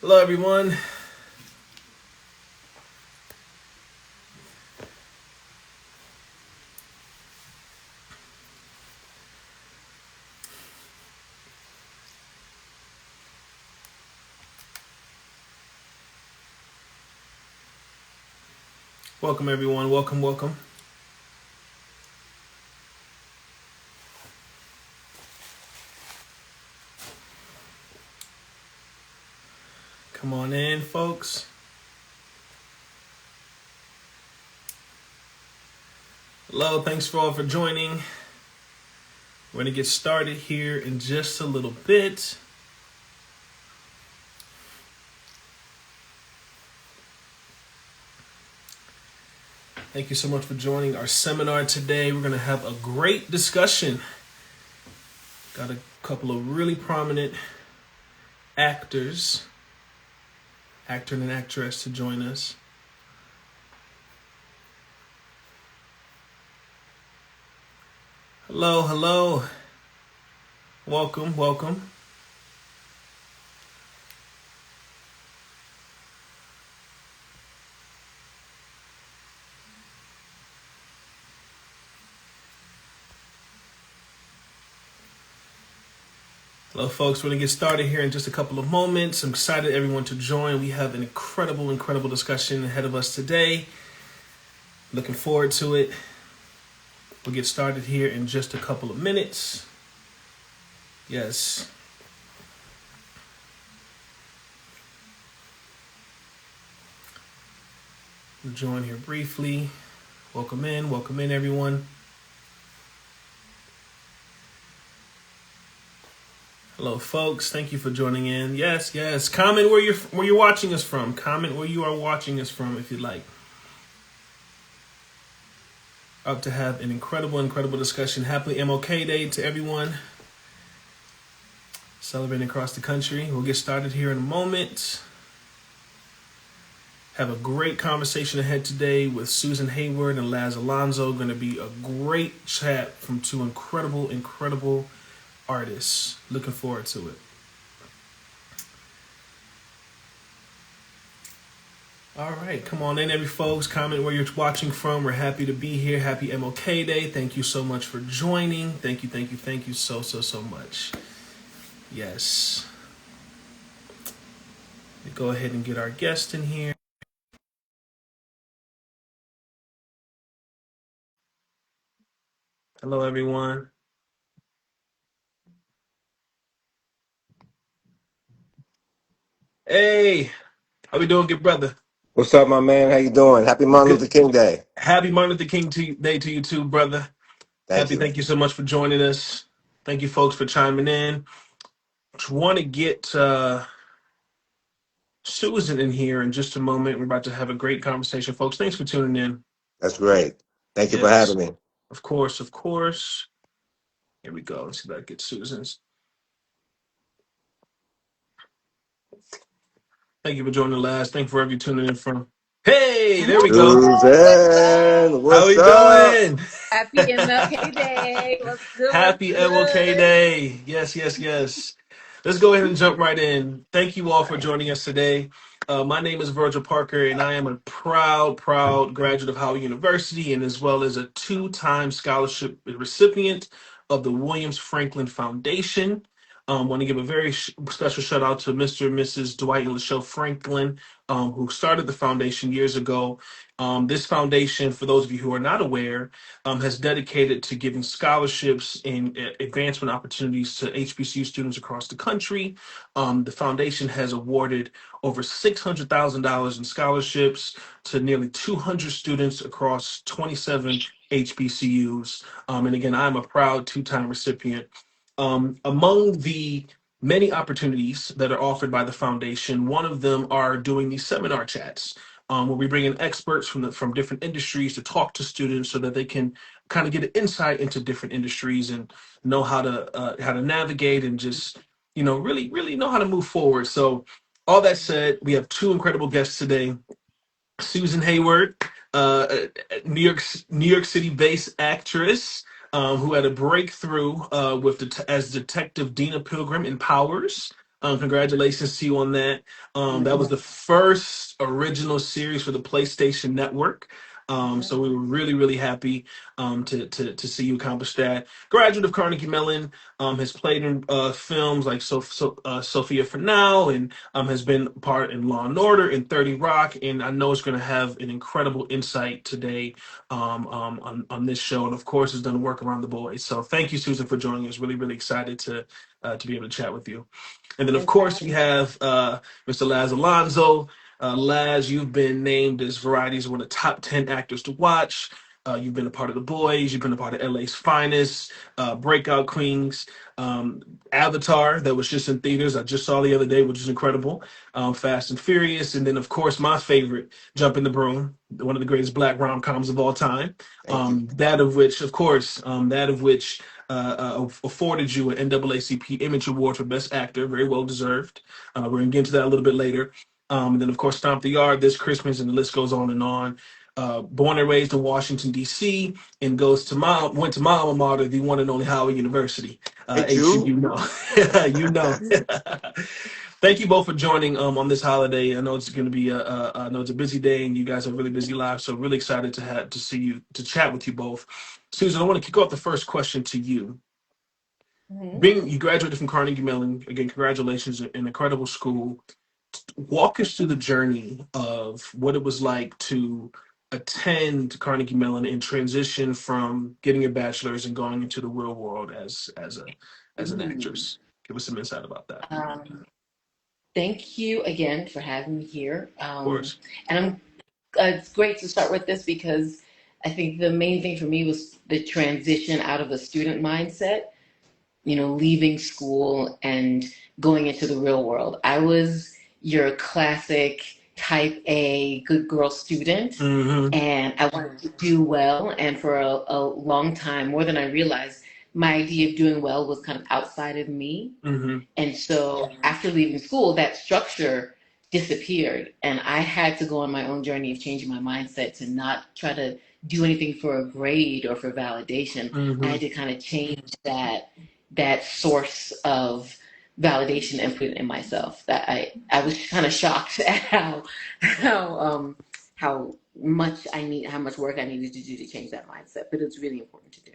Hello, everyone. Welcome, everyone. Welcome, welcome. Come on in, folks. Hello, thanks for all for joining. We're going to get started here in just a little bit. Thank you so much for joining our seminar today. We're going to have a great discussion. Got a couple of really prominent actor and actress to join us. Hello, hello. Welcome, welcome. Hello, folks. We're going to get started here in just a couple of moments. I'm excited everyone to join. We have an incredible discussion ahead of us today. Looking forward to it. We'll get started here in just a couple of minutes. Yes. We'll join here briefly. Welcome in, everyone. Hello, folks. Thank you for joining in. Yes. Comment where you're watching us from. Comment where you are watching us from, if you'd like. Up to have an incredible discussion. Happy MLK Day to everyone celebrating across the country. We'll get started here in a moment. Have a great conversation ahead today with Susan Hayward and Laz Alonso. Going to be a great chat from two incredible artists. Looking forward to it. All right, come on in, every folks. Comment where you're watching from. We're happy to be here. Happy MLK Day. Thank you so much for joining. Thank you so much. Yes. We go ahead and get our guest in here. Hello, everyone. Hey, how we doing, good brother? What's up, my man? How you doing? Happy Martin Good. Luther King Day. Happy Martin Luther King Day to you too, brother. Thank you. Thank you so much for joining us. Thank you, folks, for chiming in. Just want to get Susan in here in just a moment. We're about to have a great conversation, folks. Thanks for tuning in. That's great. Thank you for Yes, having me. of course. Here we go. Let's see if I can get Susan's. Thank you for joining the last. Thank you for every tuning in from. Hey, there we go. What's up? Susan, How what's we up? doing? Happy MLK Day. What's good? What's Happy MLK good? Day. Yes. Let's go ahead and jump right in. Thank you all All for right. joining us today. My name is Virgil Parker, and I am a proud graduate of Howard University, and as well as a two-time scholarship recipient of the Williams Franklin Foundation. Want to give a very special shout out to Mr. and Mrs. Dwight and Lachelle Franklin, who started the foundation years ago. This foundation, for those of you who are not aware, has dedicated to giving scholarships and advancement opportunities to HBCU students across the country. The foundation has awarded over $600,000 in scholarships to nearly 200 students across 27 HBCUs. And again, I'm a proud two-time recipient. Among the many opportunities that are offered by the foundation, one of them are doing these seminar chats, where we bring in experts from different industries to talk to students so that they can kind of get an insight into different industries and know how to navigate and just really know how to move forward. So all that said, we have two incredible guests today. Susan Hayward, New York City based actress, who had a breakthrough with as Detective Dina Pilgrim in Powers. Congratulations to you on that. That was the first original series for the PlayStation Network. So we were really, really happy to see you accomplish that. Graduate of Carnegie Mellon, has played in films like Sophia for Now, and has been part in Law and Order and 30 Rock. And I know it's going to have an incredible insight today on this show. And of course, has done work around the boys. So thank you, Susan, for joining us. Really, really excited to be able to chat with you. And then, of course, we have Mr. Laz Alonso. Laz, you've been named as Variety's one of the top 10 actors to watch. You've been a part of The Boys. You've been a part of LA's Finest, Breakout Queens, Avatar, that was just in theaters. I just saw the other day, which is incredible. Fast and Furious. And then, of course, my favorite, Jump in the Broom, one of the greatest black rom-coms of all time. Thank you. That of which, of course, afforded you an NAACP Image Award for Best Actor, very well deserved. We're going to get into that a little bit later. And then, of course, Stomp the Yard, This Christmas, and the list goes on and on. Born and raised in Washington, D.C., and went to my alma mater, the one and only Howard University. Hey, HU, you. you know. You know. Thank you both for joining on this holiday. I know it's going to be I know it's a busy day, and you guys have really busy lives. So really excited to see you, to chat with you both. Susan, I want to kick off the first question to you. You graduated from Carnegie Mellon. Again, congratulations, an incredible school. Walk us through the journey of what it was like to attend Carnegie Mellon and transition from getting your bachelor's and going into the real world as an actress. Give us some insight about that. Thank you again for having me here. Of course. And it's great to start with this because I think the main thing for me was the transition out of the student mindset, leaving school and going into the real world. I was your classic type A good girl student, Mm-hmm. and I wanted to do well. And for a long time, more than I realized, my idea of doing well was kind of outside of me. Mm-hmm. And so after leaving school, that structure disappeared. And I had to go on my own journey of changing my mindset to not try to do anything for a grade or for validation. Mm-hmm. I had to kind of change that source of validation and put it in myself. That I was kind of shocked at how much work I needed to do to change that mindset. But it's really important to do.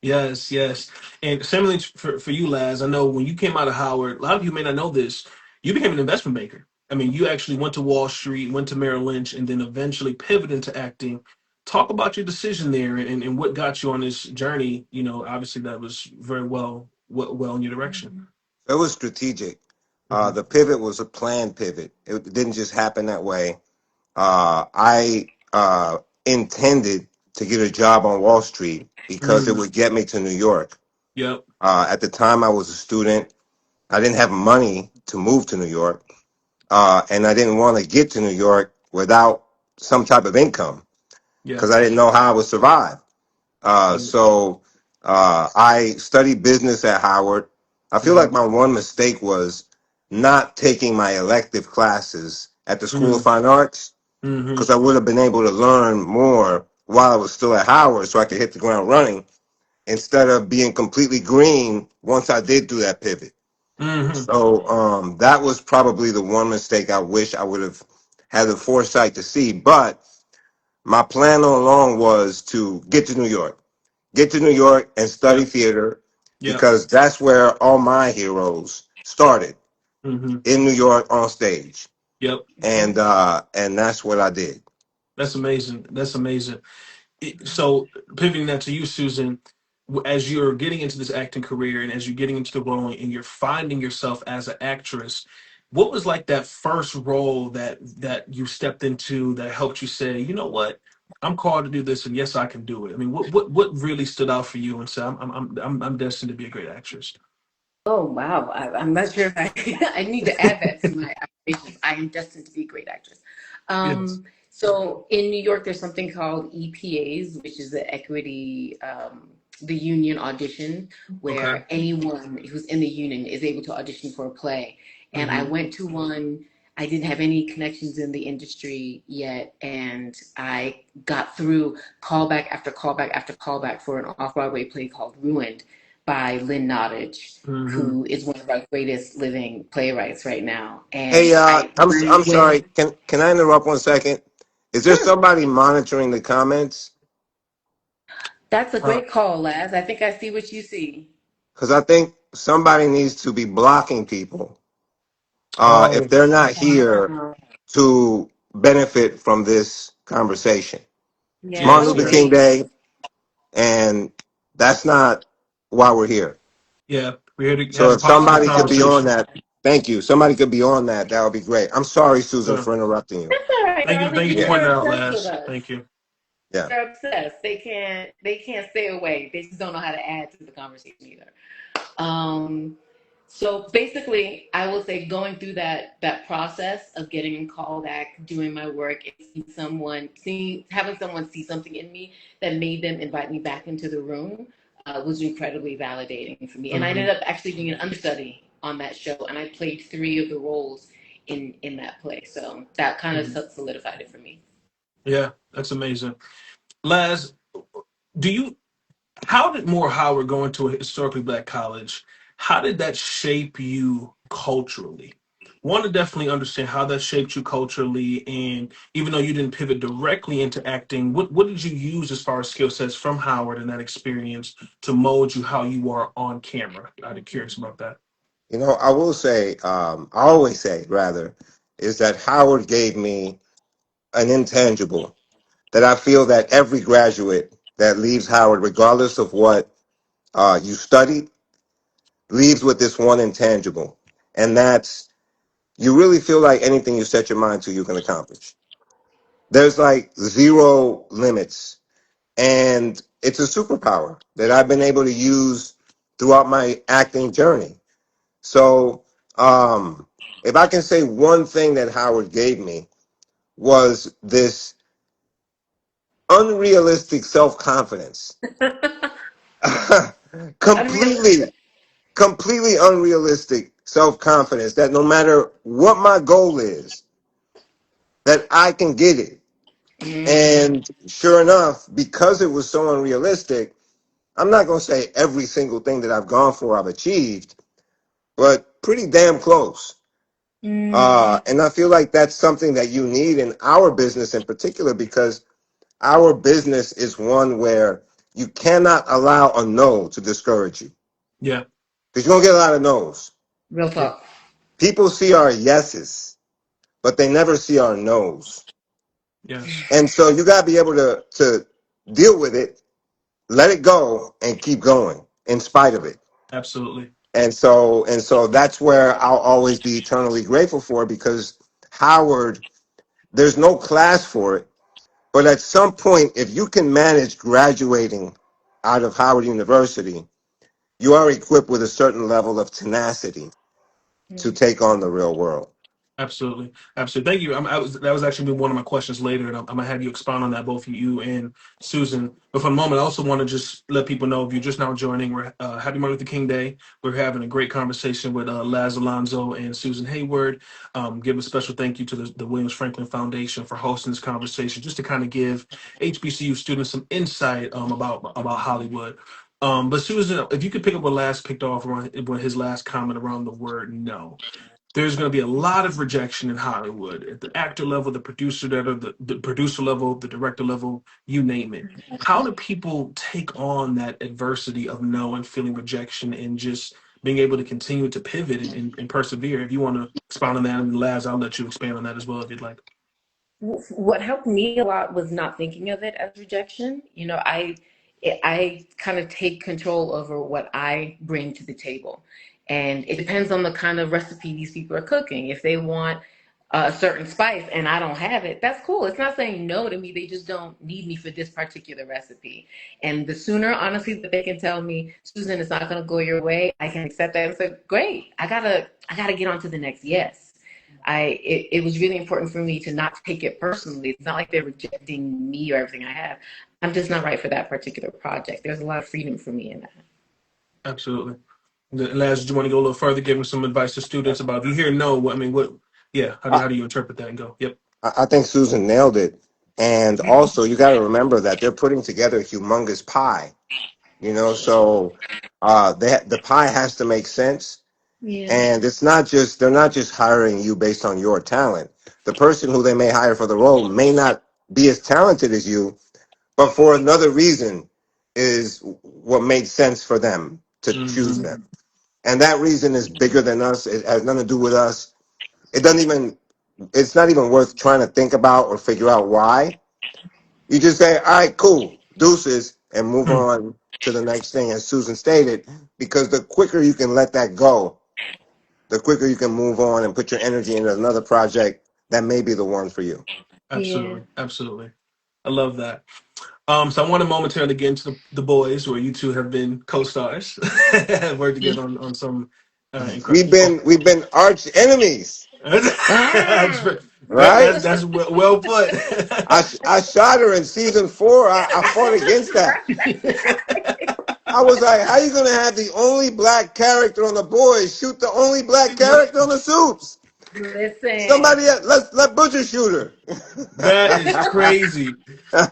Yes, yes. And similarly for you, Laz, I know when you came out of Howard, a lot of you may not know this, you became an investment banker. I mean, you actually went to Wall Street, went to Merrill Lynch, and then eventually pivoted into acting. Talk about your decision there and what got you on this journey. Obviously that was very well in your direction. It was strategic. Mm-hmm. The pivot was a planned pivot. It didn't just happen that way. I intended to get a job on Wall Street because it Mm-hmm. would get me to New York. Yep. At the time, I was a student. I didn't have money to move to New York, and I didn't want to get to New York without some type of income Yeah. because I didn't know how I would survive. Yep. So I studied business at Howard. I feel Mm-hmm. like my one mistake was not taking my elective classes at the School of Fine Arts Mm-hmm. because I would have been able to learn more while I was still at Howard so I could hit the ground running instead of being completely green once I did do that pivot. Mm-hmm. So that was probably the one mistake I wish I would have had the foresight to see. But my plan all along was to get to New York and study Yep. theater Yep. because that's where all my heroes started Mm-hmm. in New York on stage. Yep. And that's what I did. That's amazing. That's amazing. So pivoting that to you, Susan, as you're getting into this acting career and as you're getting into the role and you're finding yourself as an actress, what was like that first role that you stepped into that helped you say, you know what, I'm called to do this, and yes, I can do it. I mean, what really stood out for you and said, I'm destined to be a great actress. Oh wow! I'm not sure if I I need to add that to my applications. I am destined to be a great actress. Yes. So in New York, there's something called EPAs, which is the union audition, Okay. where anyone who's in the union is able to audition for a play. And I Mm-hmm. went to one. I didn't have any connections in the industry yet, and I got through callback after callback after callback for an off-Broadway play called Ruined by Lynn Nottage, Hmm. who is one of our greatest living playwrights right now. Hey, And I I'm when sorry. Can I interrupt 1 second? Is there sure, somebody monitoring the comments? that's a Uh, great call, Laz. I think I see what you see. Because I think somebody needs to be blocking people if oh, they're not here Uh, to benefit from this conversation. It's yeah, yeah, Martin we'll Luther sir. King see. Day, and that's not why we're here. Yeah, we're here to So have a if positive somebody could be on conversation. that, thank you. Somebody could be on that. That would be great. I'm sorry, Susan, Sure. for interrupting you. That's all right, Thank darling. you You for know Yeah, pointing they're that out, obsessed with Laz. us. Thank you. yeah. They're obsessed. They can't stay away. They just don't know how to add to the conversation either. Um, so basically, I will say going through that process of getting a call back, doing my work, and having someone see something in me that made them invite me back into the room was incredibly validating for me. And I Hmm. ended up actually being an understudy on that show, and I played three of the roles in that play. So that kind of Hmm. solidified it for me. Yeah, that's amazing. Laz, do you? How did Moore Howard going to a historically black college? How did that shape you culturally? Want to definitely understand how that shaped you culturally, and even though you didn't pivot directly into acting, what did you use as far as skill sets from Howard and that experience to mold you how you are on camera? I'd be curious about that. You know, I will say, I always say, rather, is that Howard gave me an intangible that I feel that every graduate that leaves Howard, regardless of what you studied, leaves with this one intangible. And that's you really feel like anything you set your mind to, you can accomplish. There's like zero limits. And it's a superpower that I've been able to use throughout my acting journey. So, if I can say one thing that Howard gave me was this unrealistic self confidence. completely, Unrealistic. completely unrealistic self confidence that no matter what my goal is, that I can get it. Mm, And sure enough, because it was so unrealistic, I'm not going to say every single thing that I've gone for I've achieved, but pretty damn close. And I feel like that's something that you need in our business in particular because our business is one where you cannot allow a no to discourage you Yeah, because you're going to get a lot of no's. real yeah, talk. People see our yeses, but they never see our no's. yes, And so you got to be able to deal with it, let it go, and keep going in spite of it. absolutely. And so that's where I'll always be eternally grateful for because Howard, there's no class for it, but at some point, if you can manage graduating out of Howard University, you are equipped with a certain level of tenacity to take on the real world. Absolutely, absolutely. Thank you. That was actually one of my questions later, and I'm gonna have you expound on that, both you and Susan. But for the moment, I also want to just let people know if you're just now joining, we're Happy Martin Luther King Day. We're having a great conversation with Laz Alonso and Susan Hayward. Give a special thank you to the Williams Franklin Foundation for hosting this conversation, just to kind of give HBCU students some insight about Hollywood. But Susan, if you could pick up what Laz picked off on his last comment around the word no, there's going to be a lot of rejection in Hollywood at the actor level, the producer level, the producer level, the director level, you name it. How do people take on that adversity of no and feeling rejection and just being able to continue to pivot and persevere? If you want to expound on that, and Laz, I'll let you expand on that as well if you'd like. What helped me a lot was not thinking of it as rejection. I kind of take control over what I bring to the table, and it depends on the kind of recipe these people are cooking. If they want a certain spice and I don't have it, that's cool. It's not saying no to me. They just don't need me for this particular recipe. And the sooner, honestly, that they can tell me, Susan, it's not going to go your way, I can accept that and say, great. I gotta get on to the next yes. It was really important for me to not take it personally. It's not like they're rejecting me or everything I have. I'm just not right for that particular project. There's a lot of freedom for me in that. Absolutely. Laz, did you want to go a little further, giving some advice to students about if you hear no, I mean, what? Yeah, I, how do you interpret that and go? Yep. I think Susan nailed it. And also, you got to remember that they're putting together a humongous pie. You know, so the pie has to make sense. Yeah. And it's not just they're not just hiring you based on your talent. The person who they may hire for the role may not be as talented as you, but for another reason is what made sense for them to choose Hmm. them. And that reason is bigger than us. It has nothing to do with us. It doesn't even it's not even worth trying to think about or figure out why. You just say, all right, cool, deuces, and move on to the next thing, as Susan stated, because the quicker you can let that go, the quicker you can move on and put your energy into another project that may be the one for you. Yeah. Absolutely, absolutely. I love that. So I want to momentarily get into the boys, where you two have been co-stars, have worked together on some incredible. We've been arch enemies, That's, Ah. right? that's well put. I shot her in season 4. I fought against that. I was like, how you gonna have the only black character on the boys shoot the only black character on the suits? Listen. Somebody let Butcher shoot That is her. crazy.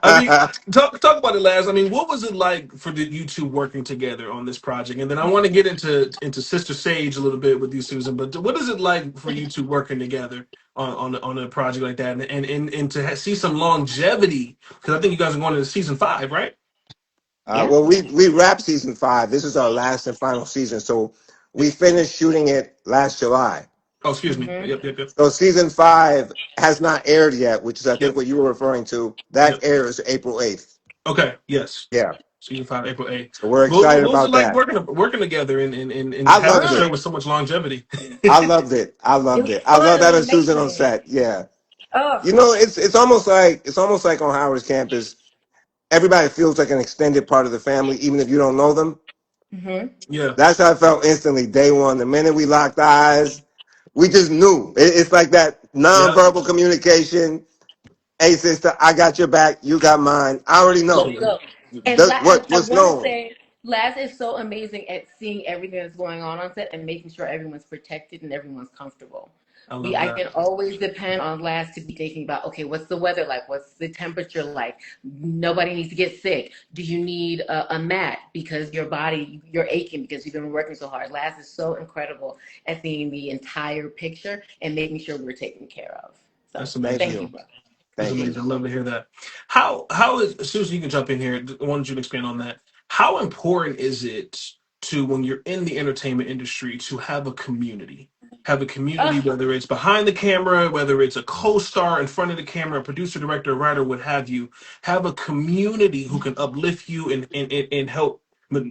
I mean, talk about it, Laz. I mean, what was it like for you two working together on this project? And then I want to get into Sister Sage a little bit with you, Susan. But what is it like for you two working together on a project like that, and to see some longevity? Because I think you guys are going to season 5, right? Yeah. Well, we wrapped season 5. This is our last and final season. So we finished shooting it last July. Oh, excuse me. Hmm. Yep, So season 5 has not aired yet, which is I think yep, what you were referring to. That yep. airs April 8th. Okay, yes. Yeah. Season 5, April 8th. So we're What excited was it about like that. working together and I having a loved Fun. show it. with so much longevity? I loved it. I It loved was it. I fun. love It was having Susan on amazing. set. Yeah. Oh. You know, it's almost like on Howard's campus, everybody feels like an extended part of the family, even if you don't know them. Hmm. Yeah, That's how I felt instantly day one. The minute we locked eyes, we just knew. It's like that yeah. nonverbal communication. Hey, sister, I got your back. You got mine. I already Let's know. go. And I What's want to known. say, Laz is so amazing at seeing everything that's going on set and making sure everyone's protected and everyone's comfortable. I love I that. can always depend on Laz to be thinking about, okay, what's the weather like? What's the temperature like? Nobody needs to get sick. Do you need a mat because you're aching because you've been working so hard? Laz is so incredible at seeing the entire picture and making sure we're taken care of. So That's Thank amazing. thank you, you. bro. That's Thank you. amazing. I love to hear that. How is Susan? You can jump in here. I wanted you to expand on that. How important is it to when you're in the entertainment industry to have a community? Have a community, Oh, whether it's behind the camera, whether it's a co-star in front of the camera, a producer, director, writer, what have you. Have a community who can uplift you and help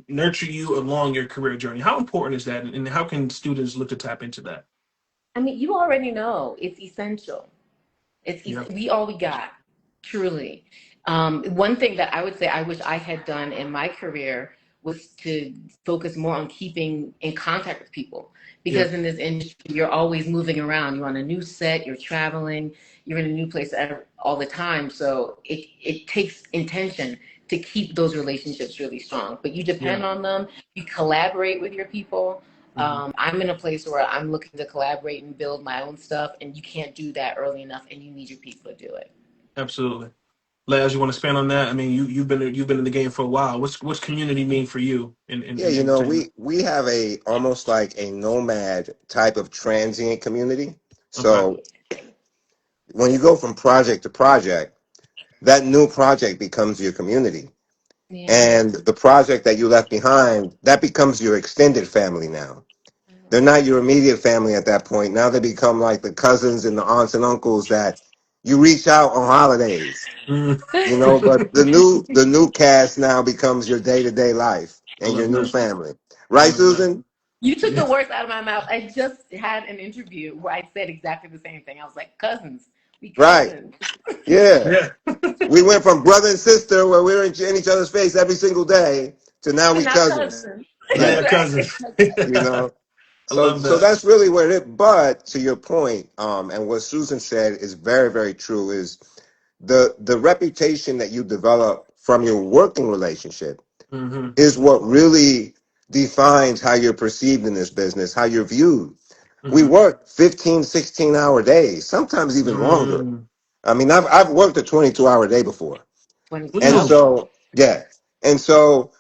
nurture you along your career journey. How important is that, and how can students look to tap into that? I mean, you already know it's essential. Yeah. We all we got, truly. One thing that I would say I wish I had done in my career was to focus more on keeping in contact with people. Yeah. Because in this industry, you're always moving around. You're on a new set, you're traveling, you're in a new place all the time. So it takes intention to keep those relationships really strong. But you Yeah. depend on them, you collaborate with your people. Hmm. I'm in a place where I'm looking to collaborate and build my own stuff, and you can't do that early enough, and you need your people to do it. Absolutely. Laz, you want to expand on that? I mean, you've been in the game for a while. What's community mean for you Yeah, in entertainment? we have a almost like a nomad type of transient community. Okay. So when you go from project to project, that new project becomes your community. Yeah. And the project that you left behind, that becomes your extended family now. They're not your immediate family at that point. Now they become like the cousins and the aunts and uncles that you reach out on holidays, Mm. but the new cast now becomes your day-to-day life I and your love new that. family. I Right, love that. Susan? You took the Yeah. words out of my mouth. I just had an interview where I said exactly the same thing. I was like, cousins, we Right. cousins. Yeah. Yeah. We went from brother and sister where we were in each other's face every single day to now And we not cousins. cousins. Now you're Exactly. cousins. You I know? So love so that. that's really where it but to your point, and what Susan said is very, very true, is the reputation that you develop from your working relationship Hmm. is what really defines how you're perceived in this business, how you're viewed. We Hmm. work 15, 16-hour days, sometimes even longer. Mm. I mean, I've worked a 22-hour day before. And Yep. Mm. so, yeah. And so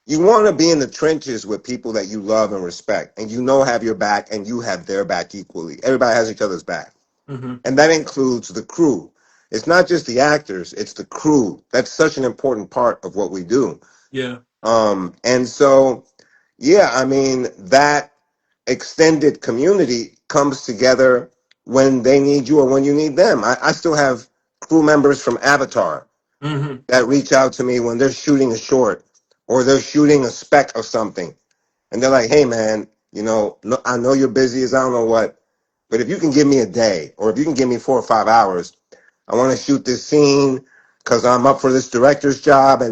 you want to be in the trenches with people that you love and respect, and you know have your back, and you have their back equally. Everybody has each other's back, Hmm. and that includes the crew. It's not just the actors; it's the crew. That's such an important part of what we do. Yeah. And so, yeah, I mean, that extended community comes together when they need you or when you need them. I still have crew members from Avatar Hmm. that reach out to me when they're shooting a short or they're shooting a spec of something. And they're like, hey, man, I know you're busy as I don't know what, but if you can give me a day or if you can give me 4 or 5 hours, I want to shoot this scene because I'm up for this director's job.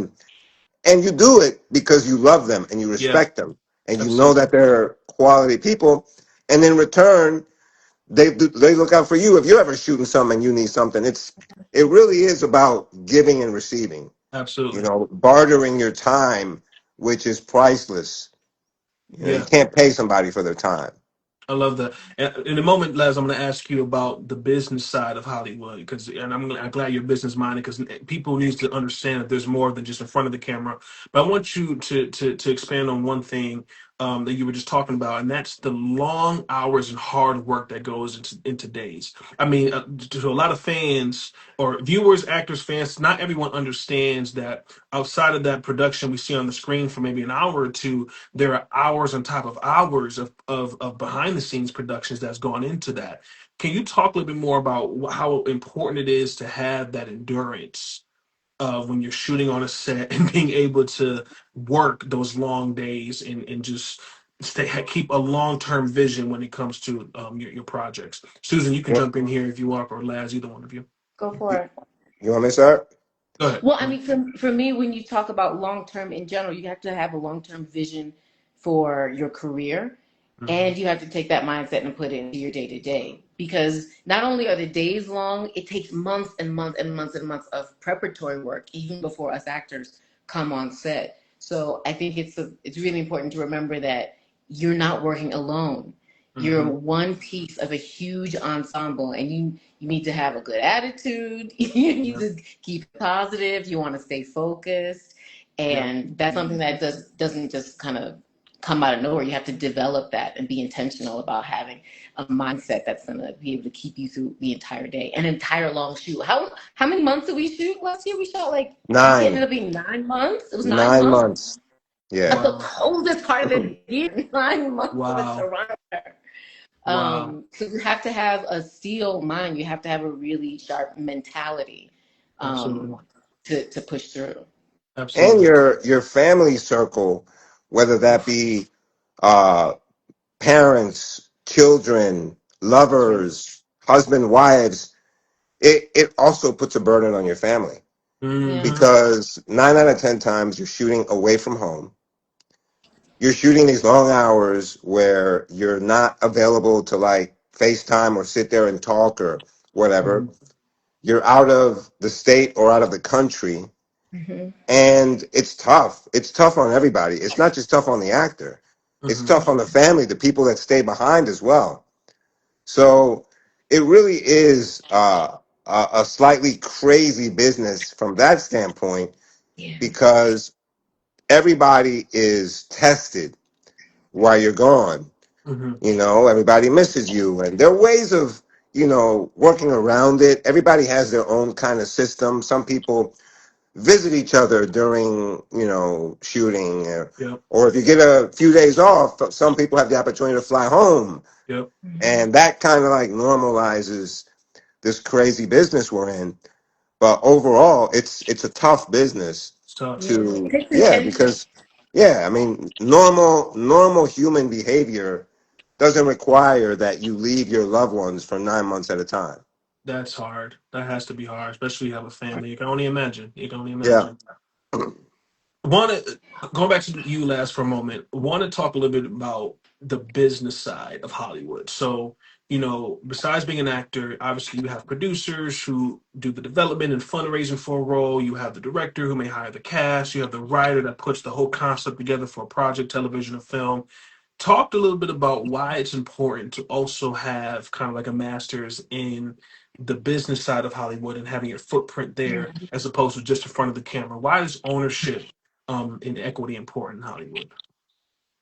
And you do it because you love them and you Yeah. respect them and you know Absolutely. that they're quality people. And in return, they look out for you if you're ever shooting something and you need something. It really is about giving and receiving. Absolutely. Bartering your time, which is priceless. You Yeah. can't pay somebody for their time. I love that. And in a moment, Les, I'm going to ask you about the business side of Hollywood because, and I'm glad you're business minded because people need to understand that there's more than just in front of the camera. But I want you to expand on one thing that you were just talking about, and that's the long hours and hard work that goes into days. I mean, to a lot of fans or viewers, actors, fans, not everyone understands that outside of that production we see on the screen for maybe an hour or two, there are hours on top of hours of behind the scenes productions that's gone into that. Can you talk a little bit more about how important it is to have that endurance of when you're shooting on a set and being able to work those long days and just keep a long-term vision when it comes to your projects? Susan, you can You, jump in here if you want, or Laz, either one of you. Go for it. you want me to start? Go ahead. Well, I Go mean, for me, when you talk about long term in general, you have to have a long term vision for your career. ahead. And you have to take that mindset and put it into your day to day. Because not only are the days long, it takes months and months and months and months of preparatory work, even before us actors come on set. So I think it's really important to remember that you're not working alone. You're Hmm. one piece of a huge ensemble, and you need to have a good attitude. You need Yeah. to keep it positive. You want to stay focused, Yeah. and that's something that doesn't just kind of come out of nowhere. You have to develop that and be intentional about having a mindset that's going to be able to keep you through the entire day, an entire long shoot. How many months did we shoot last year? We shot like I think it ended Nine. up being 9 months. It was 9 months 9 months. Yeah. of the Wow. coldest part of the year. 9 months with Wow. Toronto. Wow. So you have to have a steel mind. You have to have a really sharp mentality Absolutely. um, to push through. And Absolutely. your family circle, whether that be uh, parents, children, That's right. lovers, husband, wives, it also puts a burden on your family Yeah. Hmm. because 9 out of 10 times you're shooting away from home. You're shooting these long hours where you're not available to like FaceTime or sit there and talk or whatever. Hmm. You're out of the state or out of the country. Hmm. And it's tough. It's tough on everybody. It's not just tough on the actor. It's Hmm. tough on the family, the people that stay behind as well. So it really is a slightly crazy business from that standpoint Yeah. because everybody is tested while you're gone. Hmm. Everybody misses you, and there are ways of working around it. Everybody has their own kind of system. Some people visit each other during shooting, Yep. or if you get a few days off, some people have the opportunity to fly home, Yep. Hmm. and that kind of like normalizes this crazy business we're in. But overall, it's a tough business Stuff. Yeah. It to, takes yeah, intention. because yeah, I mean, normal human behavior doesn't require that you leave your loved ones for 9 months at a time. That's hard. That has to be hard, especially you have a family. You can only imagine. You can only Yeah. imagine. Want to Going back to you last for a moment. Want to talk a little bit about the business side of Hollywood. So, besides being an actor, obviously you have producers who do the development and fundraising for a role. You have the director who may hire the cast. You have the writer that puts the whole concept together for a project, television, or film. Talked a little bit about why it's important to also have kind of like a master's in the business side of Hollywood and having your footprint there as opposed to just in front of the camera. Why is ownership in equity important in Hollywood?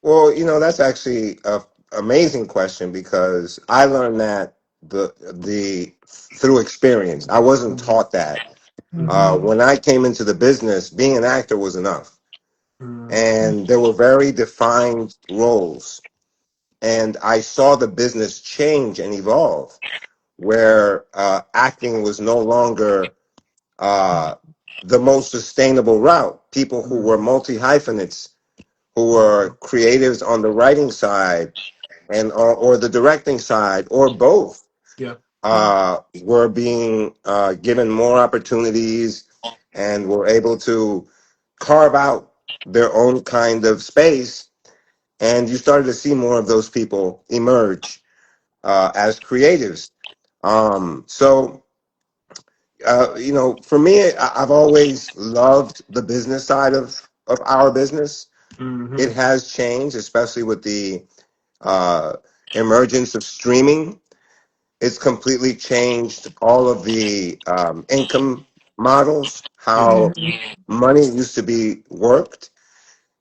Well, that's actually a amazing question because I learned that the through experience. I wasn't Mm-hmm. taught that. Mm-hmm. When I came into the business, being an actor was enough, and there were very defined roles. And I saw the business change and evolve, where acting was no longer uh, the most sustainable route. People who were Mm-hmm. multi hyphenates, who were creatives on the writing side and or the directing side or both, Yeah. were being given more opportunities and were able to carve out their own kind of space. And you started to see more of those people emerge as creatives. So, for me, I've always loved the business side of our business. Mm-hmm. It has changed, especially with the uh, emergence of streaming. It's completely changed all of the income models, Yeah. how money used to be worked.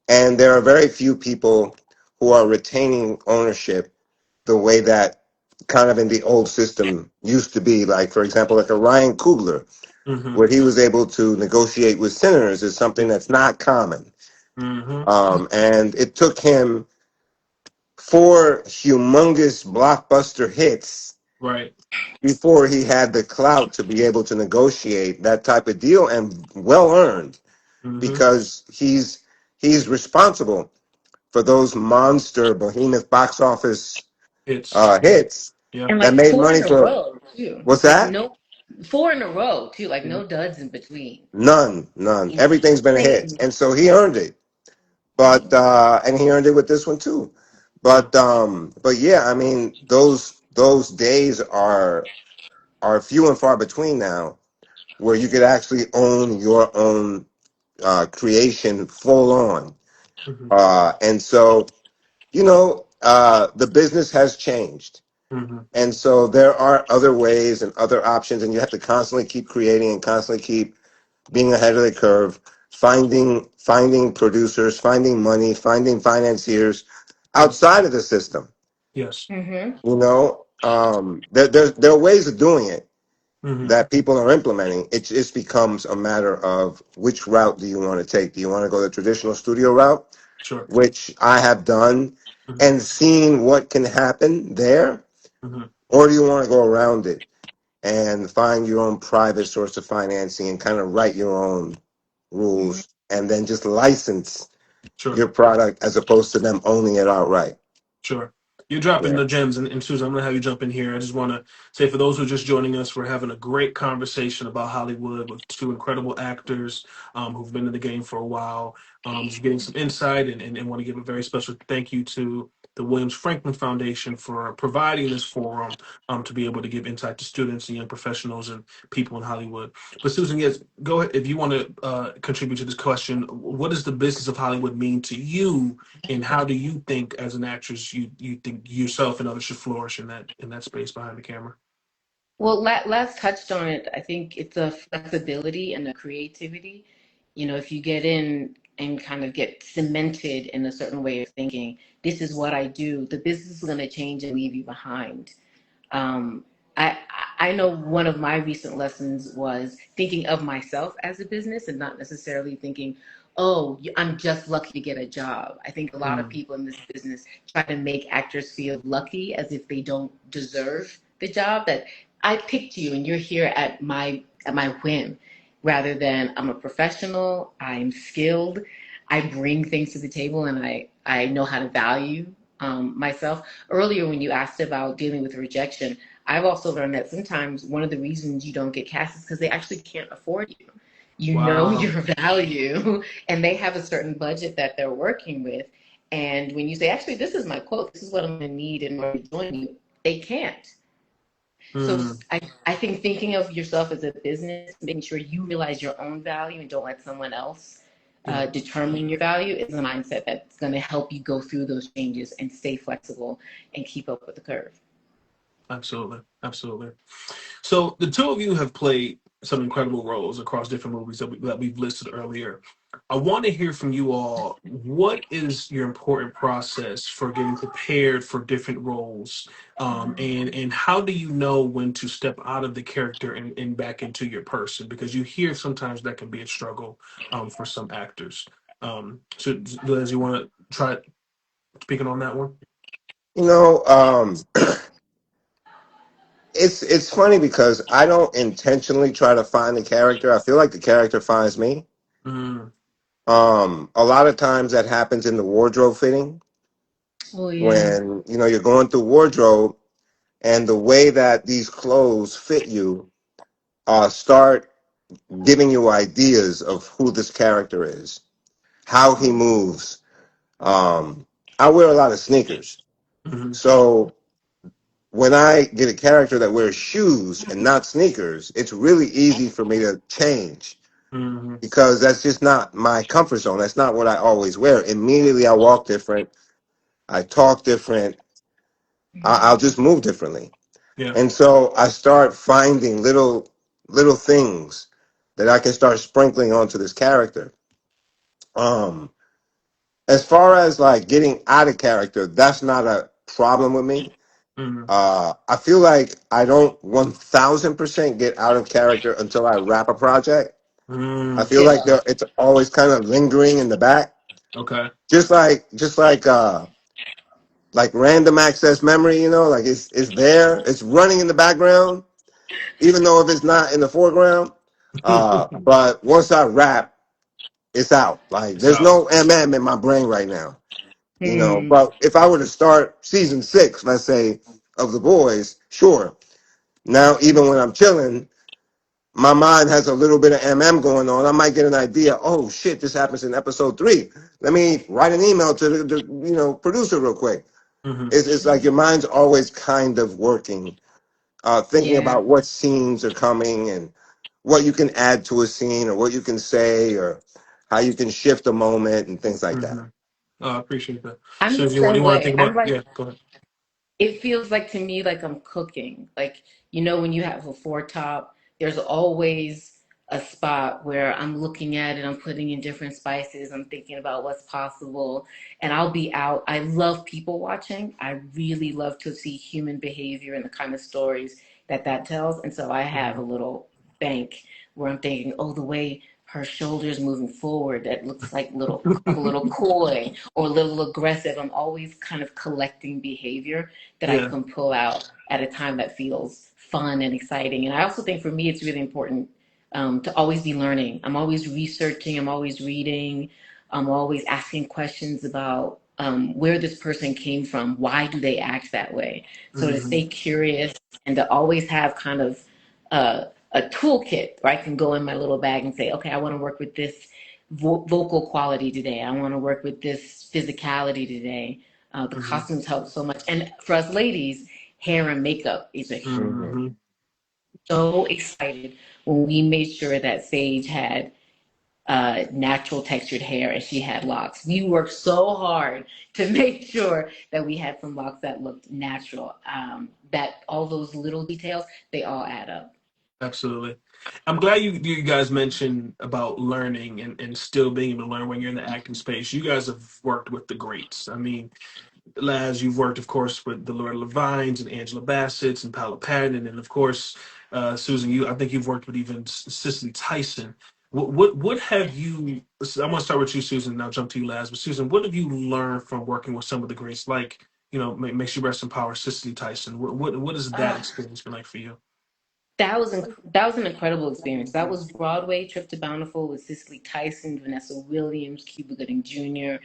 And there are very few people who are retaining ownership the way that kind of in the old system used to be. Like, for example, like a Ryan Coogler, Mm-hmm. where he was able to negotiate with sinners is something Yeah. that's not common. Mm-hmm. And it took him four humongous blockbuster hits Right. before he had the clout to be able to negotiate that type of deal, and well earned, Mm-hmm. because he's responsible for those monster behemoth box office It's hits yeah. And that like made four money in a for row too. what's Like that? no, four in a row too. Like Yeah. no duds in between. None. Everything's been a hit, Insane. and so he earned it. But and he earned it with this one too. Yeah. But yeah, I mean those days are few and far between now, where you could actually own your own creation full on. Mm-hmm. And so, the business has changed. Mm-hmm. And so there are other ways and other options, and you have to constantly keep creating and constantly keep being ahead of the curve, finding producers, finding money, finding financiers Yeah. outside of the system. Yes. Mm-hmm. There are ways of doing it Mm-hmm. that people are implementing. It just becomes a matter of which route do you want to take. Do you want to go the traditional studio route, Sure. which I have done Mm-hmm. and seen what can happen there, Mm-hmm. or do you want to go around it and find your own private source of financing and kind of write your own rules and then just license Sure. your product as opposed to them owning it outright? Sure. You're dropping Yeah. the gems. And Susan, I'm going to have you jump in here. I just want to say for those who are just joining us, we're having a great conversation about Hollywood with two incredible actors who've been in the game for a while. Just getting some insight and want to give a very special thank you to the Williams Franklin Foundation for providing this forum to be able to give insight to students and young professionals and people in Hollywood. But Susan, yes, go ahead. If you want to contribute to this question, what does the business of Hollywood mean to you, and how do you think, as an actress, you think yourself and others should flourish in that space behind the camera? Well, Laz touched on it. I think it's a flexibility and a creativity. You know, if you get in and kind of get cemented in a certain way of thinking, this is what I do, the business is going to change and leave you behind. Um, I I know one of my recent lessons was thinking of myself as a business and not necessarily thinking, oh, I'm just lucky to get a job. I think a lot of Mm, people in this business try to make actors feel lucky as if they don't deserve the job. That I picked you and you're here at my whim, rather than I'm a professional, I'm skilled, I bring things to the table, and I know how to value myself. Earlier when you asked about dealing with rejection, I've also learned that sometimes one of the reasons you don't get cast is because they actually can't afford you. You know wow. your value, and they have a certain budget that they're working with. And when you say, actually, this is my quote, this is what I'm going to need in order to join you, they can't. So Mm, I think thinking of yourself as a business, making sure you realize your own value and don't let someone else yeah, determine your value is a mindset that's going to help you go through those changes and stay flexible and keep up with the curve. absolutely, absolutely. So the two of you have played some incredible roles across different movies that we've listed earlier. I want to hear from you all. What is your important process for getting prepared for different roles, and how do you know when to step out of the character and back into your person? Because you hear sometimes that can be a struggle for some actors. So, Liz, you want to try speaking on that one? You know, it's funny because I don't intentionally try to find the character. I feel like the character finds me. Mm, A lot of times that happens in the wardrobe fitting Oh yeah. when you're going through wardrobe and the way that these clothes fit you start giving you ideas of who this character is, how he moves. I wear a lot of sneakers, hmm so when I get a character that wears shoes and not sneakers, it's really easy for me to change hmm because that's just not my comfort zone. That's not what I always wear. Immediately, I walk different. I talk different. I'll just move differently. Yeah. And so I start finding little things that I can start sprinkling onto this character. Um, as far as like getting out of character, that's not a problem with me. hmm I feel like I don't 1000% get out of character until I wrap a project. I mm feel like it's always kind of lingering in the back, Okay. just like random access memory. Like it's there, it's running in the background, even though if it's not in the foreground. But once I wrap, it's out. Like It's there's out. no MM in my brain right now. Hmm. But if I were to start season 6, let's say, of The Boys, sure. Now, even when I'm chilling, my mind has a little bit of MM going on. I might get an idea. Oh shit, this happens in episode 3. Let me write an email to the producer real quick. hmm It's like your mind's always kind of working, thinking Yeah. about what scenes are coming and what you can add to a scene or what you can say or how you can shift a moment and things like that. hmm Oh, I appreciate that. I'm the Susan, you same want to way. think I'm about? like, Yeah, go ahead. it feels like to me like I'm cooking. Like, when you have a four top, there's always a spot where I'm looking at it, I'm putting in different spices, I'm thinking about what's possible, and I'll be out. I love people watching. I really love to see human behavior and the kind of stories that tells. And so I have a hmm little bank where I'm thinking, oh, the way her shoulders moving forward, that looks like a little coy or a little aggressive. I'm always kind of collecting behavior that I Yeah. can pull out at a time that feels fun and exciting. And I also think for me, it's really important to always be learning. I'm always researching, I'm always reading, I'm always asking questions about where this person came from, why do they act that way? So to hmm stay curious and to always have kind of a toolkit where I can go in my little bag and say, okay, I want to work with this vocal quality today. I want to work with this physicality today. The hmm costumes help so much. And for us ladies, hair and makeup is a huge. Hmm. hmm So excited when we made sure that Sage had natural textured hair and she had locks. We worked so hard to make sure that we had some locks that looked natural. That all those little details, they all add up. Absolutely. I'm glad you guys mentioned about learning and still being able to learn when you're in the acting space. You guys have worked with the greats. I mean, Laz, you've worked, of course, with the Loretta Levines and Angela Bassett's and Paula Patton, and of course, Susan. I think you've worked with even Cicely Tyson. What have you? I want to start with you, Susan. And I'll jump to you, Laz. But Susan, what have you learned from working with some of the greats, like may she rest in power, Cicely Tyson? What has that Uh, experience been like for you? that was an incredible experience. That was Broadway Trip to Bountiful with Cicely Tyson, Vanessa Williams, Cuba Gooding Jr.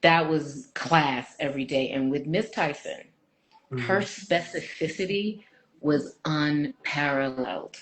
That was class every day. And with Miss Tyson, her hmm specificity was unparalleled.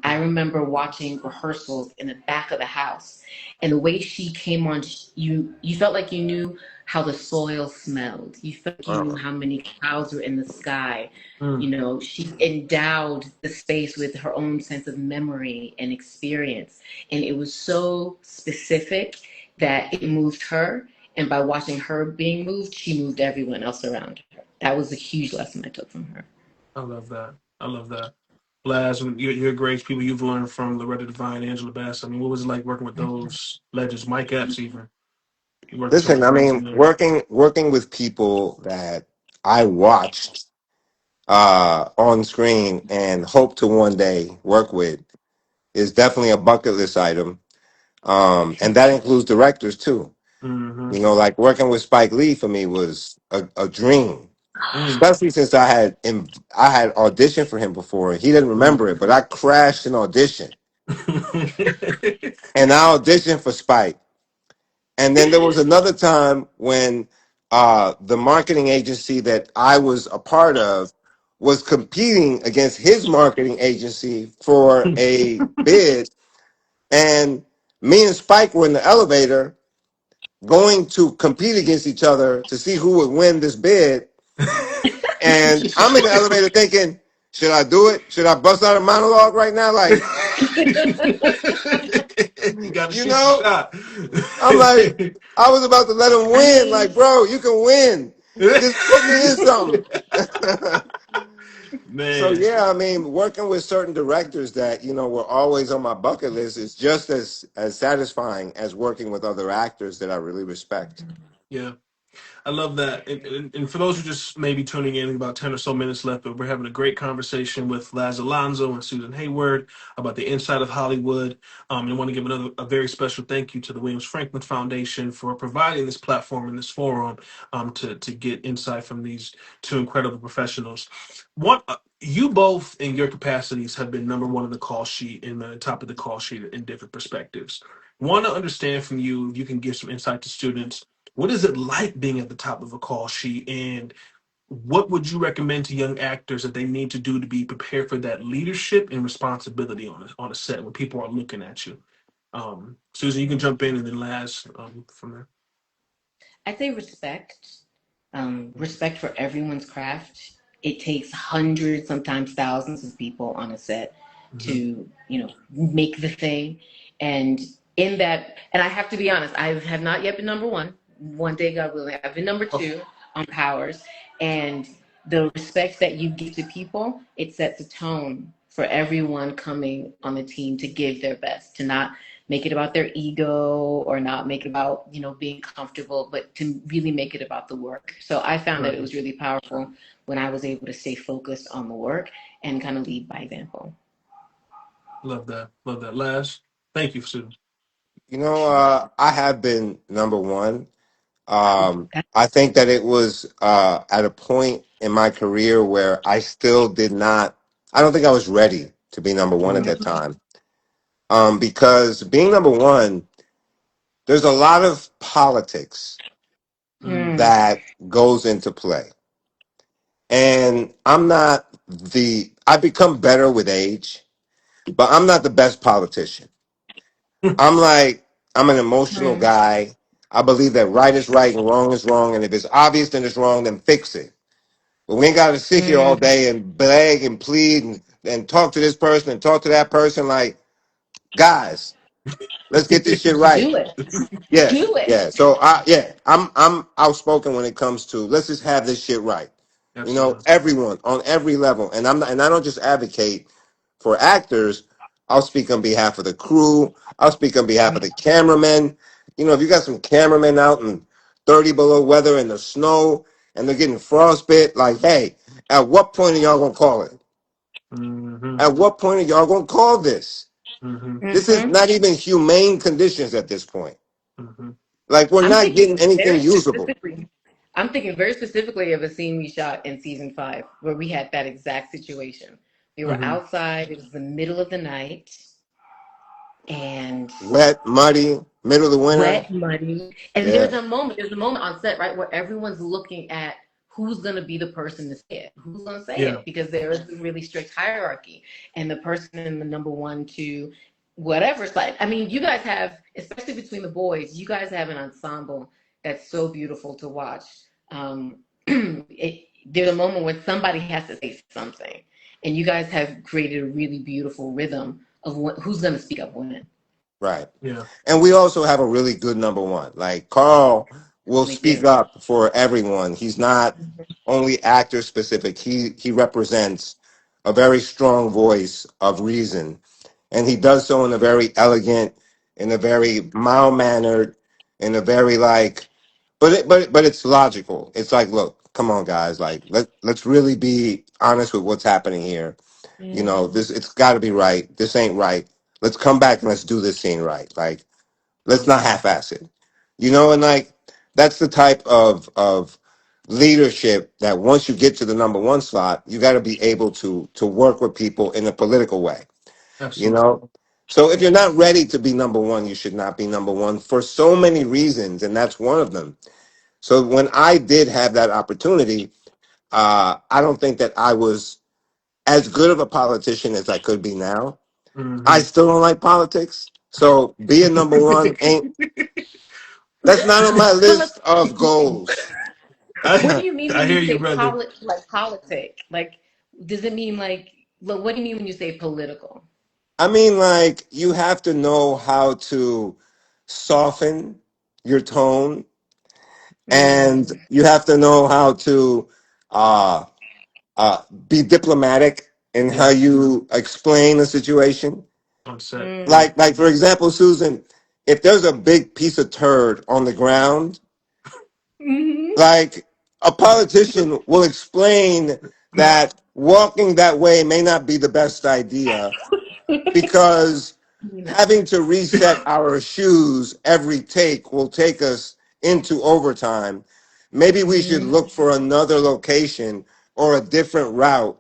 I remember watching rehearsals in the back of the house, and the way she came on, you felt like you knew how the soil smelled. You felt like you knew Uh, how many clouds were in the sky. mm She endowed the space with her own sense of memory and experience, and it was so specific that it moved her. And by watching her being moved, she moved everyone else around her. That was a huge lesson I took from her. I love that. I love that. Laz, and your greats people you've learned from Loretta Devine, Angela Bass. I mean, what was it like working with those legends? Mike Epps, even you worked with some Listen, I legends mean, in there. working with people that I watched on screen and hope to one day work with is definitely a bucket list item. And that includes directors too. Mm-hmm. You know, like working with Spike Lee for me was a dream, Mm. especially since I had auditioned for him before. He didn't remember it, but I crashed an audition and I auditioned for Spike. And then there was another time when the marketing agency that I was a part of was competing against his marketing agency for a bid, and me and Spike were in the elevator going to compete against each other to see who would win this bid. And I'm in the elevator thinking, should I do it? Should I bust out a monologue right now? Like, You got to you shoot your know, shot. I'm like, I was about to let him I win. Like, mean, bro, you can win. Just put me in something. So Man, yeah, I mean, working with certain directors that were always on my bucket list is just as satisfying as working with other actors that I really respect. yeah. I love that. And for those who just maybe tuning in, about 10 or so minutes left, but we're having a great conversation with Laz Alonso and Susan Hayward about the inside of Hollywood. And I want to give a very special thank you to the Williams Franklin Foundation for providing this platform and this forum to get insight from these two incredible professionals. You both, in your capacities, have been number one on the call sheet in the top of the call sheet in different perspectives. Want to understand from you if you can give some insight to students, what is it like being at the top of a call sheet, and what would you recommend to young actors that they need to do to be prepared for that leadership and responsibility on a set when people are looking at you? Susan, you can jump in, and then Laz from there. I'd say respect. Respect for everyone's craft. It takes hundreds, sometimes thousands of people on a set Hmm. to, make the thing. And in that, and I have to be honest, I have not yet been number one. One day, God willing, I've been number Oh, two on Powers. And the respect that you give to people, it sets a tone for everyone coming on the team to give their best, to not make it about their ego or not make it about being comfortable, but to really make it about the work. So I found that right. it was really powerful when I was able to stay focused on the work and kind of lead by example. Love that. Love that. Laz, thank you, Susan. I have been number one. I think that it was at a point in my career where I still did not. I don't think I was ready to be number one at that Mm-hmm. time. Because being number one, there's a lot of politics Mm-hmm. that goes into play. And I become better with age, but I'm not the best politician. I'm an emotional guy. I believe that right is right and wrong is wrong. And if it's obvious then it's wrong, then fix it. But we ain't got to sit here all day and beg and plead and talk to this person and talk to that person. Like, guys, let's get this shit right. Do it. Yeah, Do it. yeah. So I'm outspoken when it comes to let's just have this shit right. Absolutely. Everyone on every level, and I don't just advocate for actors. I'll speak on behalf of the crew. I'll speak on behalf of the cameramen. If you got some cameramen out in 30 below weather in the snow and they're getting frostbite, like, hey, at what point are y'all gonna call it? Mm-hmm. At what point are y'all gonna call this? Mm-hmm. This is Mm-hmm. not even humane conditions at this point. Mm-hmm. Like we're I'm not getting thinking anything very usable. specifically. I'm thinking very specifically of a scene we shot in season 5 where we had that exact situation. We were Mm-hmm. outside. It was the middle of the night, and Wet, muddy, middle of the winter. wet, muddy. And Yeah, there's a moment on set, right, where everyone's looking at who's going to be the person to say it, who's going to say Yeah. it, because there is a really strict hierarchy. And the person in the number one, two, whatever side. I mean, you guys have, especially between the boys, you guys have an ensemble that's so beautiful to watch. There's a moment when somebody has to say something, and you guys have created a really beautiful rhythm of who's going to speak up when. right. Yeah. And we also have a really good number one. Like Carl will We speak do. up for everyone. He's not only actor specific. He represents a very strong voice of reason, and he does so in a very elegant, in a very mild mannered, in a very like, but it's logical. It's like, look, come on, guys, like let's really be honest with what's happening here. You know, Mm, this it's got to be right. This ain't right. Let's come back and let's do this scene right. Like, let's not Okay. half-ass it. You know, and like that's the type of leadership that once you get to the number one slot, you got to be able to work with people in a political way. You Absolutely. know, so if yeah. you're not ready to be number one, you should not be number one for so many reasons, and that's one of them. So when I did have that opportunity, I don't think that I was as good of a politician as I could be now. I Hmm. still don't like politics. So being number one ain't that's not on my So like, list of goals. what do I, you mean I when hear you you, say brother. like politic? Like, does it mean like, what do you mean when you say political? I mean, like, you have to know how to soften your tone, and Mm, you have to know how to uh, be diplomatic in how Yeah. you explain a situation. On set. Yeah. mm, Like for example, Susan, if there's a big piece of turd on the ground, hmm like a politician will explain that walking that way may not be the best idea because You know. having to reset our shoes every take will take us into overtime. Maybe we should Mm, look for another location or a different route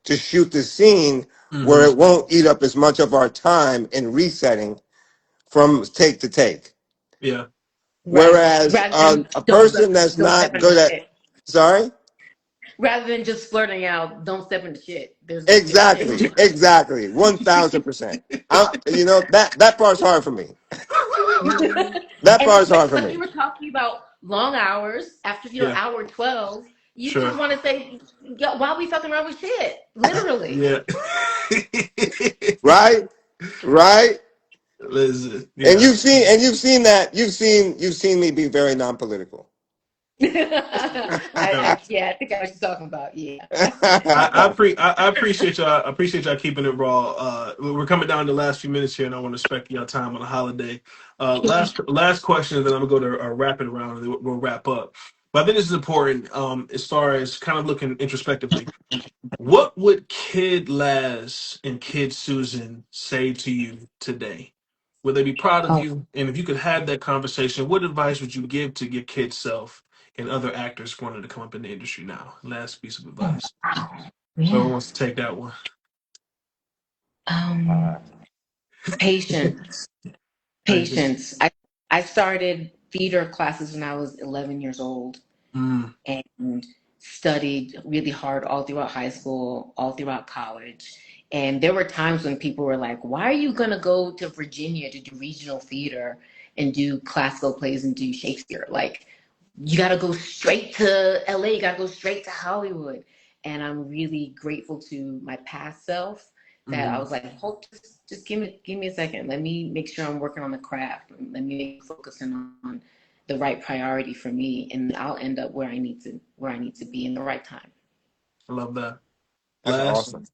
to shoot the scene where Hmm. it won't eat up as much of our time in resetting from take to take. right. Right. Whereas Rather than a person that's don't step not into good at, shit. sorry? Rather than just flirting out, don't step into shit. There's a Exactly, distinction. exactly, 1000%. You know that part's hard for me. That And part's hard for especially like me. we were talking about long hours after Yeah. hour 12, you just Sure. want to say, "Yo, why are we fucking around with shit?" Literally. Yeah. Right, right. Listen. And Yeah. you've seen that you've seen me be very non-political. Yeah. Yeah, I think I know what you're talking about. Yeah. I appreciate y'all. I appreciate y'all keeping it raw. We're coming down to the last few minutes here, and I want to respect y'all time on the holiday. Last question, and then I'm gonna go to a rapid round, and then we'll wrap up. But I think this is important, as far as kind of looking introspectively. What would Kid Laz and Kid Susan say to you today? Would they be proud of Oh, you? And if you could have that conversation, what advice would you give to your kid self and other actors wanting to come up in the industry now? Last piece of advice. Whoever yeah. wants to take that one. Um, patience. Patience. Patience. I started theater classes when I was 11 years old Mm, and studied really hard all throughout high school, all throughout college. And there were times when people were like, "Why are you going to go to Virginia to do regional theater and do classical plays and do Shakespeare? Like, you got to go straight to LA, you got to go straight to Hollywood." And I'm really grateful to my past self that I mm, was like, hold, just give me a second. Let me make sure I'm working on the craft. Let me focus on the right priority for me, and I'll end up where I need to be in the right time. I love that. That's Last. awesome.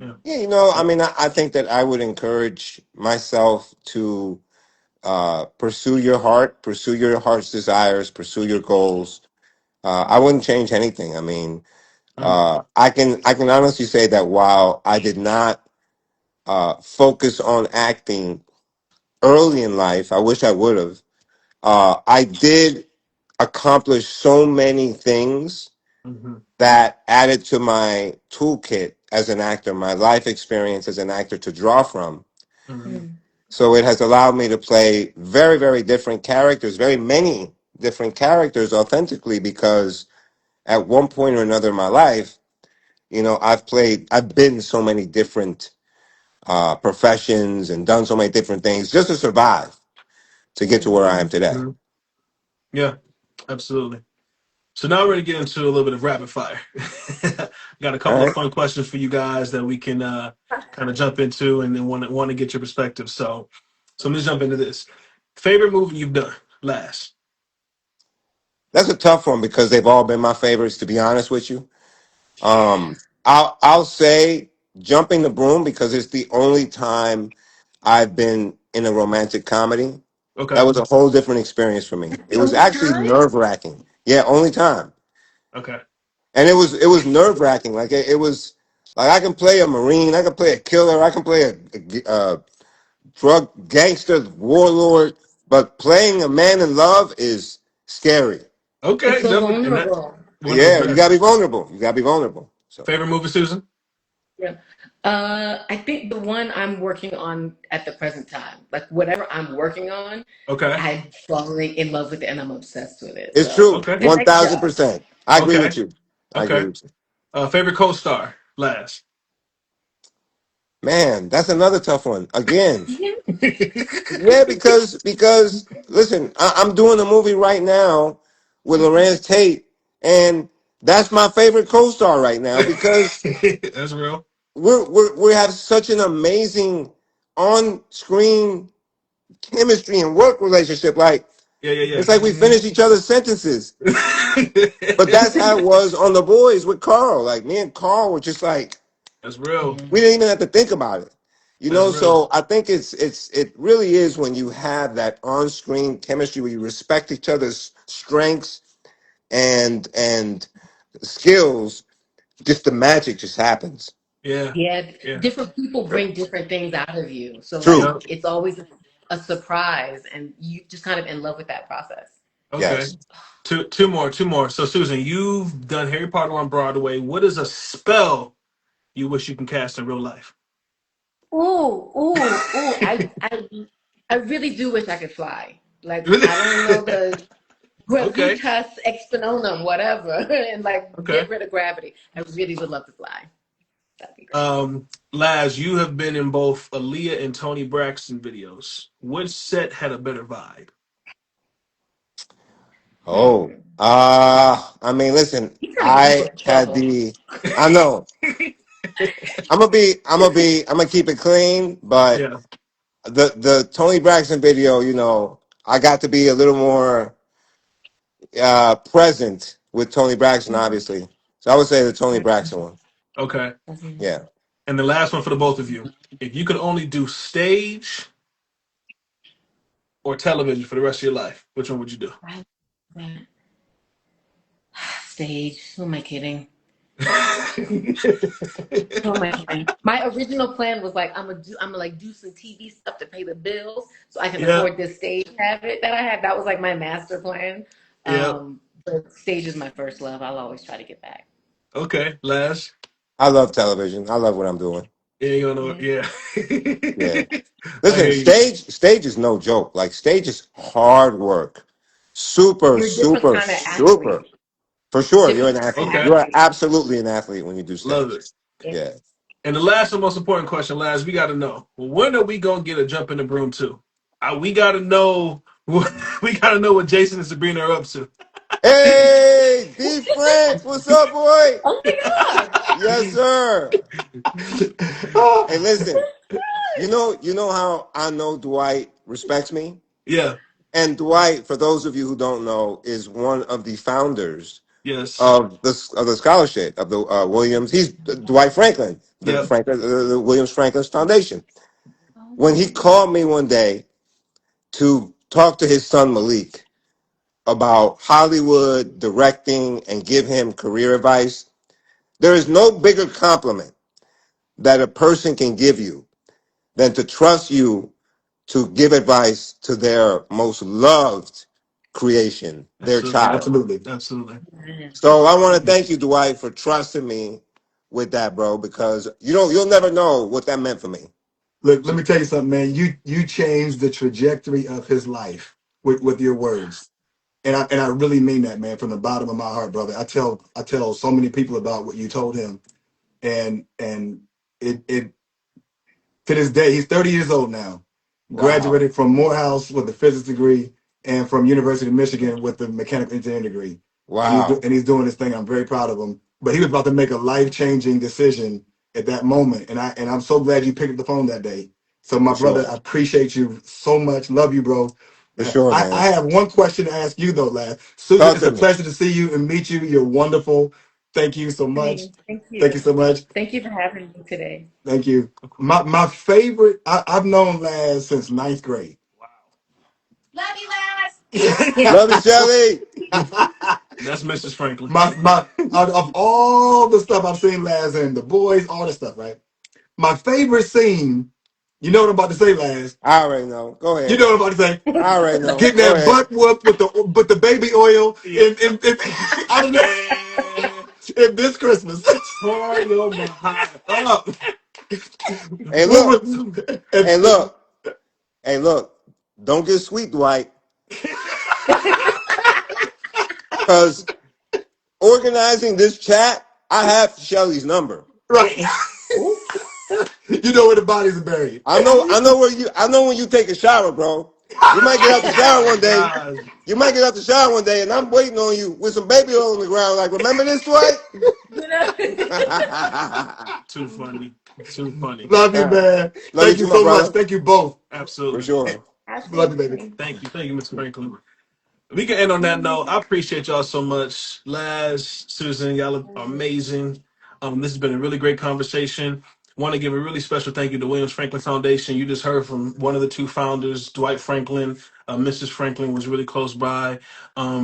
Yeah. Yeah, you know, I mean, I think that I would encourage myself to pursue your heart, pursue your heart's desires, pursue your goals. I wouldn't change anything. I mean, Mm, I can honestly say that while I did not focus on acting early in life, I wish I would have. I did accomplish so many things mm-hmm, that added to my toolkit as an actor, my life experience as an actor to draw from. mm-hmm, Mm, So it has allowed me to play very, very different characters, very many different characters authentically because at one point or another in my life, you know, I've been so many different professions and done so many different things just to survive to get to mm. where I am today. mm. Yeah, absolutely. So now we're going to get into a little bit of rapid fire. Got a All couple of right. fun questions for you guys that we can kind of jump into, and then want to get your perspective. So I'm gonna jump into this. Favorite movie you've done? Last. That's a tough one because they've all been my favorites, to be honest with you. I'll say jumping the broom because it's the only time I've been in a romantic comedy. That Okay. was a whole different experience for me. That's It the was only actually time. nerve wracking. Yeah, only time. Okay. And it was nerve wracking. Like it was like I can play a marine, I can play a killer, I can play a drug gangster warlord, but playing a man in love is scary. It's Okay. so Definitely. And that vulnerable. one of the Yeah, you gotta best. be vulnerable. You gotta be vulnerable. So Favorite movie, Susan? Yeah. I think the one I'm working on at the present time, like whatever I'm working on, Okay. I'm falling in love with it and I'm obsessed with it. it's So true. Okay. the One next thousand job. percent. I agree with Okay. you. I agree Okay. with you. Favorite co-star, Laz. Man, that's another tough one. Again, Yeah. yeah, because listen, I'm doing a movie right now with Lorenz Tate, and that's my favorite co-star right now because That's real. we have such an amazing on-screen chemistry and work relationship. Like Yeah, yeah, it's like we yeah. finish each other's sentences. But that's how it Mhm. was on The Boys with Carl. Like me and Carl were just like That's real. we didn't even have to think about it. You That's know, real. so I think it really is when you have that on-screen chemistry where you respect each other's strengths and skills, just the magic just happens. Yeah. Yeah, Yeah. different people bring different things out of you. So like True. Yep. it's always a surprise and you just kind of in love with that process. Okay. Yes. Two more. So Susan, you've done Harry Potter on Broadway. What is a spell you wish you can cast in real life? Ooh. I really do wish I could fly. Like I don't know the Okay. gravitas exponentum, whatever, and like Okay. get rid of gravity. I really would love to fly. That'd be great. Laz, you have been in both Aaliyah and Tony Braxton videos. Which set had a better vibe? Oh. Hmm. I mean, listen, You're turning people I in had trouble. the I know. I'm gonna keep it clean, but Yeah. the Tony Braxton video, I got to be a little more present with Tony Braxton, obviously. So I would say the Tony Braxton one. Okay. Yeah. And the last one for the both of you. If you could only do stage or television for the rest of your life, which one would you do? Right. Right. Stage. Who am I kidding? Who am I kidding? My original plan was like I'm gonna like do some TV stuff to pay the bills so I can Yeah. afford this stage habit that I had. That was like my master plan. Yeah. But stage is my first love. I'll always try to get back. Okay. Last. I love television. I love what I'm doing. Yeah, you don't know. Yeah. Yeah. Yeah. I hear Listen, you. stage is no joke. Like stage is hard work. Super, You're a different super, kind of super. athlete. For sure, you're Different an kind of athlete. Okay. You are athlete. absolutely an athlete when you do Love stage. it. Yeah. Yeah. And the last and most important question, Laz, we got to know when are we gonna get a jump in the broom too? We got to know. We got to know what Jason and Sabrina are up to. Hey, D French, what's up, boy? Oh my God. Yes, sir. Hey, Oh, listen. You know how I know Dwight respects me? Yeah. And Dwight, for those of you who don't know, is one of the founders Yes. of the scholarship of the Williams. He's Dwight Franklin, Yep. the Williams Franklin's Foundation. When he Oh. called me one day to talk to his son Malik about Hollywood directing and give him career advice, there is no bigger compliment that a person can give you than to trust you to give advice to their most loved creation, their Absolutely. child. absolutely. Absolutely. Man. So I want to thank you, Dwight, for trusting me with that, bro, because you'll never know what that meant for me. Look, let So me tell you something, man. You changed the trajectory of his life with your words. And I really mean that, man, from the bottom of my heart, brother. I tell so many people about what you told him, and it to this day, he's 30 years old now. wow, Graduated from Morehouse with a physics degree and from University of Michigan with a mechanical engineering degree. wow, And he's doing this thing. I'm very proud of him. But he was about to make a life-changing decision at that moment. And I'm so glad you picked up the phone that day. So my for brother, sure, I appreciate you so much. Love you, bro. for sure, I man. have one question to ask you though, lad. Susan, Talk it's to a me. pleasure to see you and meet you. You're wonderful. Thank you so much. Same. Thank Thank you you. so much. Thank you for having me today. Thank you. Of course. My favorite. I've known Laz since ninth grade. Wow. Love you, Laz. Love you, Shelly. That's Mrs. Franklin. my out of all the stuff I've seen Laz in, the boys, all the stuff, right? My favorite scene, you know what I'm about to say, Laz? I already know. Go You ahead. know what I'm about to say? I already know. Getting Go that ahead. butt whooped with the baby oil Yeah. in I don't know Man, in this Christmas. pour your behind up. Hey, What look. was Hey, look. Hey, look. Don't get sweet, Dwight, because organizing this chat, I have Shelly's number. right? Ooh. You know where the bodies are buried. I know when you take a shower, bro. You might get out the Oh shower my one day. God. You might get out the shower one day, and I'm waiting on you with some baby oil on the ground. Like, remember this, Dwight? You know? Too funny. Too funny. Love you, man. Love you Thank too, you my so much. brother. Thank you both. For Absolutely. sure. Love you, baby. Absolutely. Thank you. Thank you, Mr. Franklin. We can end on that note. I appreciate y'all so much. Laz, Susan, y'all are amazing. This has been a really great conversation. Want to give a really special thank you to Williams Franklin Foundation. You just heard from one of the two founders, Dwight Franklin. Mrs. Franklin was really close by.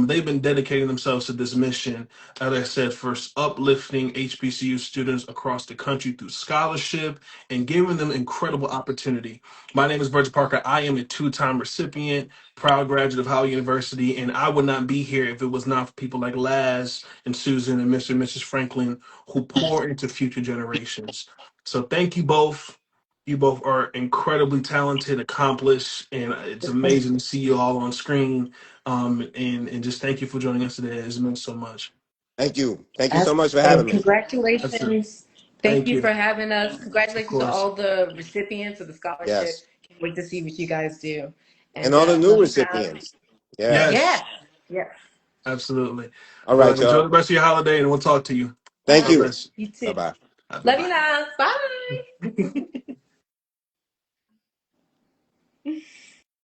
They've been dedicating themselves to this mission, as I said, for uplifting HBCU students across the country through scholarship and giving them incredible opportunity. My name is Virgil Parker. I am a two-time recipient, proud graduate of Howard University, and I would not be here if it was not for people like Laz and Susan and Mr. and Mrs. Franklin who pour into future generations. So thank you both. You both are incredibly talented, accomplished, and it's amazing to see you all on screen. And just thank you for joining us today. It's meant so much. Thank you. Thank you so much for And having me. That's it. congratulations. Thank Thank you you. for having us. Of Congratulations to course. all the recipients of the scholarship. Yes. Can't wait to see what you guys do. And And all the new love you guys. recipients. Yes. Yes. Yes, Yes. absolutely. All Well, right, enjoy y'all. the rest of your holiday, and we'll talk to you. Thank Bye. God you. bless. You Bye too. bye. Bye Love you, bye. Laz. Bye.